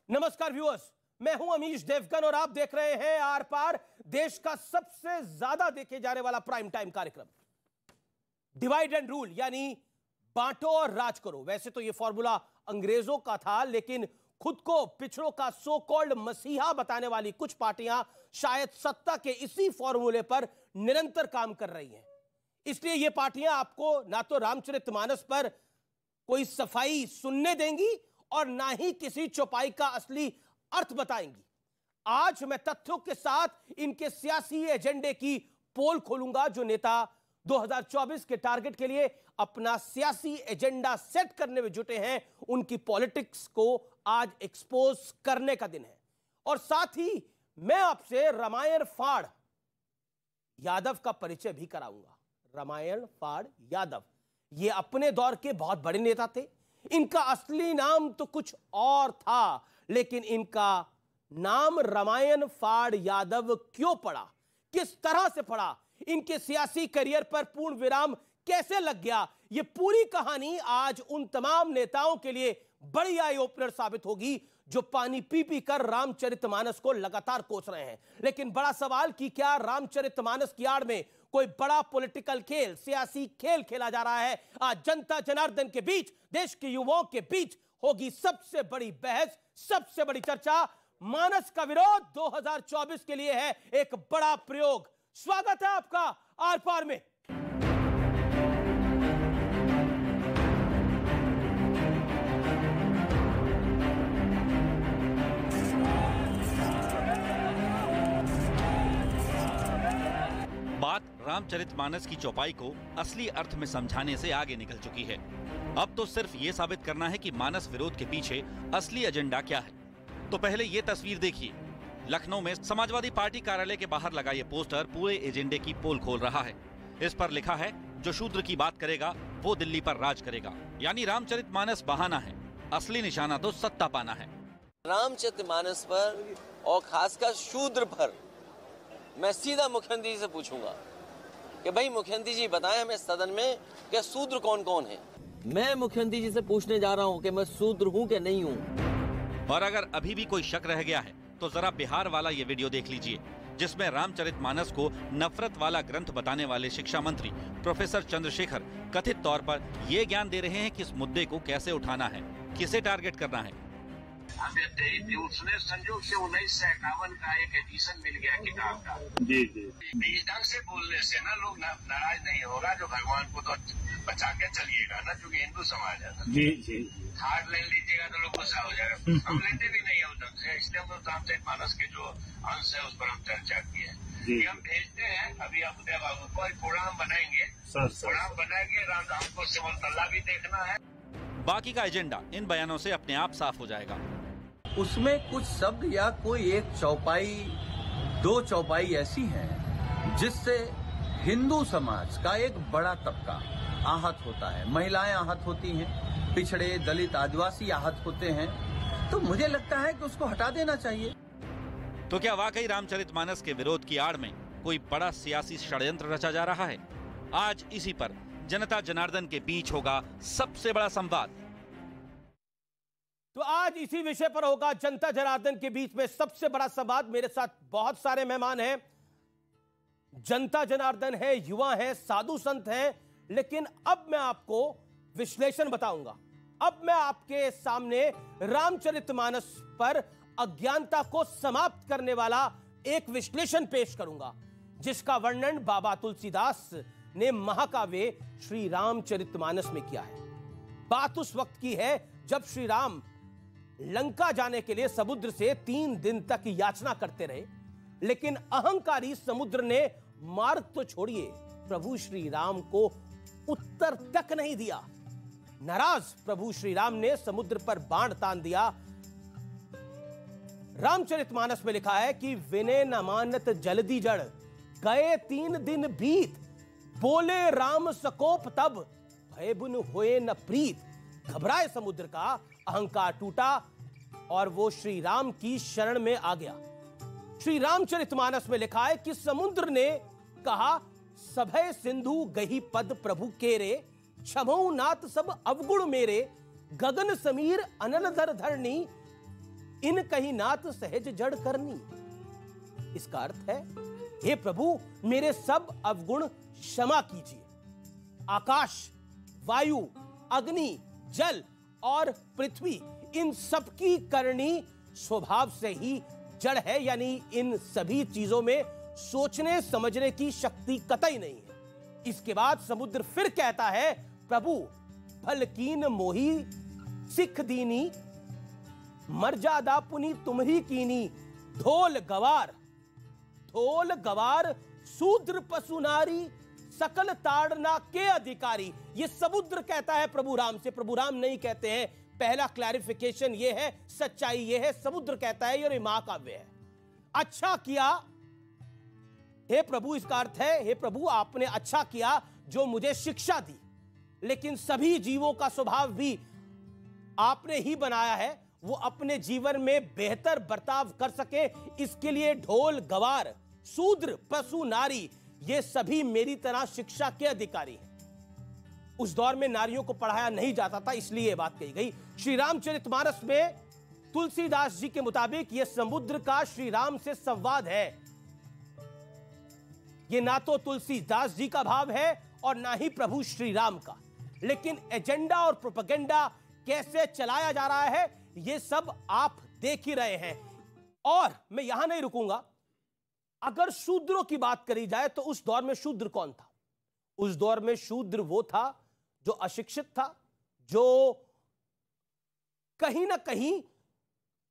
नमस्कार व्यूअर्स, मैं हूं अमीश देवगन और आप देख रहे हैं आर पार, देश का सबसे ज्यादा देखे जाने वाला प्राइम टाइम कार्यक्रम डिवाइड एंड रूल, यानी बांटो और राज करो। वैसे तो यह फॉर्मूला अंग्रेजों का था, लेकिन खुद को पिछड़ों का सो कॉल्ड मसीहा बताने वाली कुछ पार्टियां शायद सत्ता के इसी फॉर्मूले पर निरंतर काम कर रही हैं। इसलिए यह पार्टियां आपको ना तो रामचरितमानस पर कोई सफाई सुनने देंगी और ना ही किसी चौपाई का असली अर्थ बताएंगी। आज मैं तथ्यों के साथ इनके सियासी एजेंडे की पोल खोलूंगा। जो नेता 2024 के टारगेट के लिए अपना सियासी एजेंडा सेट करने में जुटे हैं, उनकी पॉलिटिक्स को आज एक्सपोज करने का दिन है। और साथ ही मैं आपसे रामायण फाड़ यादव का परिचय भी कराऊंगा। रामायण फाड़ यादव ये अपने दौर के बहुत बड़े नेता थे। इनका असली नाम तो कुछ और था, लेकिन इनका नाम रामायण फाड़ यादव क्यों पड़ा, किस तरह से पड़ा, इनके सियासी करियर पर पूर्ण विराम कैसे लग गया, यह पूरी कहानी आज उन तमाम नेताओं के लिए बड़ी आई ओपनर साबित होगी जो पानी पी पी कर रामचरितमानस को लगातार कोस रहे हैं। लेकिन बड़ा सवाल कि क्या रामचरितमानस की आड़ में कोई बड़ा पॉलिटिकल खेल, सियासी खेल खेला जा रहा है? आज जनता जनार्दन के बीच, देश के युवाओं के बीच होगी सबसे बड़ी बहस, सबसे बड़ी चर्चा। मानस का विरोध 2024 के लिए है एक बड़ा प्रयोग। स्वागत है आपका आर पार में। बात रामचरितमानस की चौपाई को असली अर्थ में समझाने से आगे निकल चुकी है। अब तो सिर्फ ये साबित करना है कि मानस विरोध के पीछे असली एजेंडा क्या है। तो पहले ये तस्वीर देखिए। लखनऊ में समाजवादी पार्टी कार्यालय के बाहर लगा ये पोस्टर पूरे एजेंडे की पोल खोल रहा है। इस पर लिखा है, जो शूद्र की बात करेगा वो दिल्ली पर राज करेगा। यानी रामचरितमानस बहाना है, असली निशाना तो सत्ता पाना है। रामचरितमानस पर और खासकर शूद्र पर मैं सीधा मुख्यमंत्री जी से पूछूंगा कि भाई मुख्यमंत्री जी बताएं हमें सदन में कि शूद्र कौन कौन है। मैं मुख्यमंत्री जी से पूछने जा रहा हूं कि मैं शूद्र हूं कि नहीं हूं। और अगर अभी भी कोई शक रह गया है तो जरा बिहार वाला ये वीडियो देख लीजिए, जिसमें रामचरितमानस को नफरत वाला ग्रंथ बताने वाले शिक्षा मंत्री प्रोफेसर चंद्रशेखर कथित तौर पर ये ज्ञान दे रहे हैं कि इस मुद्दे को कैसे उठाना है, किसे टारगेट करना है। उसने संजोग से 1951 का एक एडिशन मिल गया किताब का। जी जी। इस ढंग से बोलने से ना लोग नाराज नहीं होगा, जो भगवान को तो बचा के चलिएगा ना, क्योंकि हिंदू समाज है। जी जी। हार्ड लाइन लीजिएगा तो लोग गुस्सा हो जाएगा। हम लेते भी नहीं है उस ढंग से, इसलिए हम रामचरितमानस के जो अंश है उस पर हम चर्चा किए हैं। हम भेजते हैं अभी आप उदय बाबू को, प्रोग्राम बनाएंगे, प्रोग्राम बनाएंगे। राम को सिमलतल्ला भी देखना है। बाकी का एजेंडा इन बयानों से अपने आप साफ हो जाएगा। उसमें कुछ शब्द या कोई एक चौपाई, दो चौपाई ऐसी हैं जिससे हिंदू समाज का एक बड़ा तबका आहत होता है। महिलाएं आहत होती हैं, पिछड़े दलित आदिवासी आहत होते हैं। तो मुझे लगता है कि उसको हटा देना चाहिए। तो क्या वाकई रामचरितमानस के विरोध की आड़ में कोई बड़ा सियासी षड्यंत्र रचा जा रहा है? आज इसी पर जनता जनार्दन के बीच होगा सबसे बड़ा संवाद। तो आज इसी विषय पर होगा जनता जनार्दन के बीच में सबसे बड़ा संवाद। मेरे साथ बहुत सारे मेहमान हैं। जनता जनार्दन है, युवा है, साधु संत हैं, लेकिन अब मैं आपको विश्लेषण बताऊंगा। अब मैं आपके सामने रामचरितमानस पर अज्ञानता को समाप्त करने वाला एक विश्लेषण पेश करूंगा, जिसका वर्णन बाबा तुलसीदास ने महाकाव्य श्री रामचरितमानस में किया है। बात उस वक्त की है जब श्री राम लंका जाने के लिए समुद्र से 3 दिन तक याचना करते रहे, लेकिन अहंकारी समुद्र ने मार्ग तो छोड़िए, प्रभु श्री राम को उत्तर तक नहीं दिया। नाराज प्रभु श्री राम ने समुद्र पर बाण तान दिया। रामचरितमानस में लिखा है कि विनय न मानत जल्दी जड़, गए 3 दिन बीत, बोले राम सकोप तब, भय बुन होए न प्रीत। घबराए समुद्र का, अहंकार टूटा और वो श्री राम की शरण में आ गया। श्री रामचरितमानस में लिखा है कि समुद्र ने कहा, सभय सिंधु गही पद प्रभु केरे, क्षमऊ नाथ सब अवगुण मेरे, गगन समीर अनलधर धरणी, इन कहीं नाथ सहज जड़ करनी। इसका अर्थ है, हे प्रभु मेरे सब अवगुण क्षमा कीजिए। आकाश, वायु, अग्नि, जल और पृथ्वी, इन सबकी करनी स्वभाव से ही जड़ है, यानी इन सभी चीजों में सोचने समझने की शक्ति कतई नहीं है। इसके बाद समुद्र फिर कहता है, प्रभु भलकीन मोही सिख दीनी, मर्यादा पुनी तुम्ही कीनी। धोल गवार शूद्र पशु नारी, सकल ताड़ना के अधिकारी। ये समुद्र कहता है प्रभु राम से, प्रभु राम नहीं कहते हैं। पहला क्लैरिफिकेशन ये है, सच्चाई ये है, समुद्र कहता है, ये महाकाव्य है। अच्छा किया हे प्रभु, इसका अर्थ है, हे प्रभु आपने अच्छा किया जो मुझे शिक्षा दी, लेकिन सभी जीवों का स्वभाव भी आपने ही बनाया है, वो अपने जीवन में बेहतर बर्ताव कर सके, इसके लिए ढोल गवार शूद्र पशु नारी, ये सभी मेरी तरह शिक्षा के अधिकारी हैं। उस दौर में नारियों को पढ़ाया नहीं जाता था, इसलिए यह बात कही गई। श्री रामचरितमानस में तुलसीदास जी के मुताबिक यह समुद्र का श्री राम से संवाद है। यह ना तो तुलसीदास जी का भाव है और ना ही प्रभु श्री राम का, लेकिन एजेंडा और प्रोपेगेंडा कैसे चलाया जा रहा है यह सब आप देख ही रहे हैं। और मैं यहां नहीं रुकूंगा। अगर शूद्रों की बात करी जाए तो उस दौर में शूद्र कौन था? उस दौर में शूद्र वो था जो अशिक्षित था, जो कहीं ना कहीं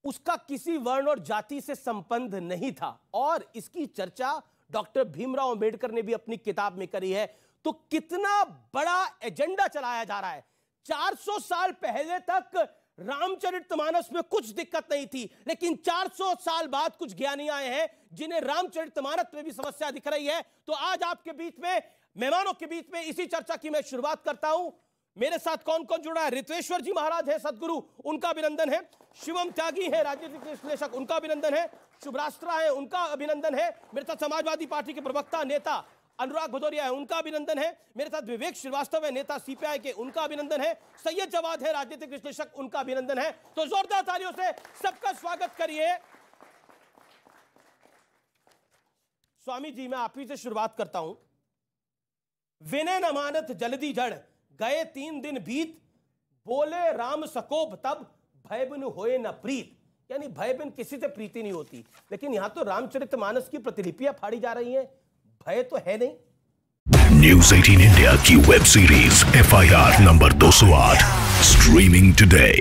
उसका किसी वर्ण और जाति से संबंध नहीं था। और इसकी चर्चा डॉक्टर भीमराव अंबेडकर ने भी अपनी किताब में करी है। तो कितना बड़ा एजेंडा चलाया जा रहा है। 400 साल पहले तक रामचरितमानस में कुछ दिक्कत नहीं थी, लेकिन 400 साल बाद कुछ ज्ञानी आए हैं जिन्हें रामचरितमानस में भी समस्या दिख रही है। तो आज आपके बीच में, मेहमानों के बीच में इसी चर्चा की मैं शुरुआत करता हूं। मेरे साथ कौन कौन जुड़ा है? रित्वेश्वर जी महाराज है सदगुरु, उनका अभिनंदन है। शिवम त्यागी है राजनीतिक विश्लेषक, उनका अभिनंदन है। शुभराष्ट्रा है, उनका अभिनंदन है। मेरे साथ समाजवादी पार्टी के प्रवक्ता नेता अनुराग भदौरिया है, उनका अभिनंदन है। मेरे साथ विवेक श्रीवास्तव है, नेता सीपीआई के, उनका अभिनंदन है। सैयद जवाद है, राजनीतिक विश्लेषक, उनका अभिनंदन है। तो जोरदार तालियों से सबका स्वागत करिए। स्वामी जी, मैं आप ही से शुरुआत करता हूं। विनय न मानत जल्दी जड़, गए 3 दिन बीत, बोले राम सकोप तब, भय बिन होए न प्रीत। यानी भय बिन किसी से प्रीति नहीं होती, लेकिन यहां तो रामचरितमानस की प्रतिलिपियां फाड़ी जा रही हैं, भय तो है नहीं। न्यूज़ 18 इंडिया की web series FIR number 208 streaming today.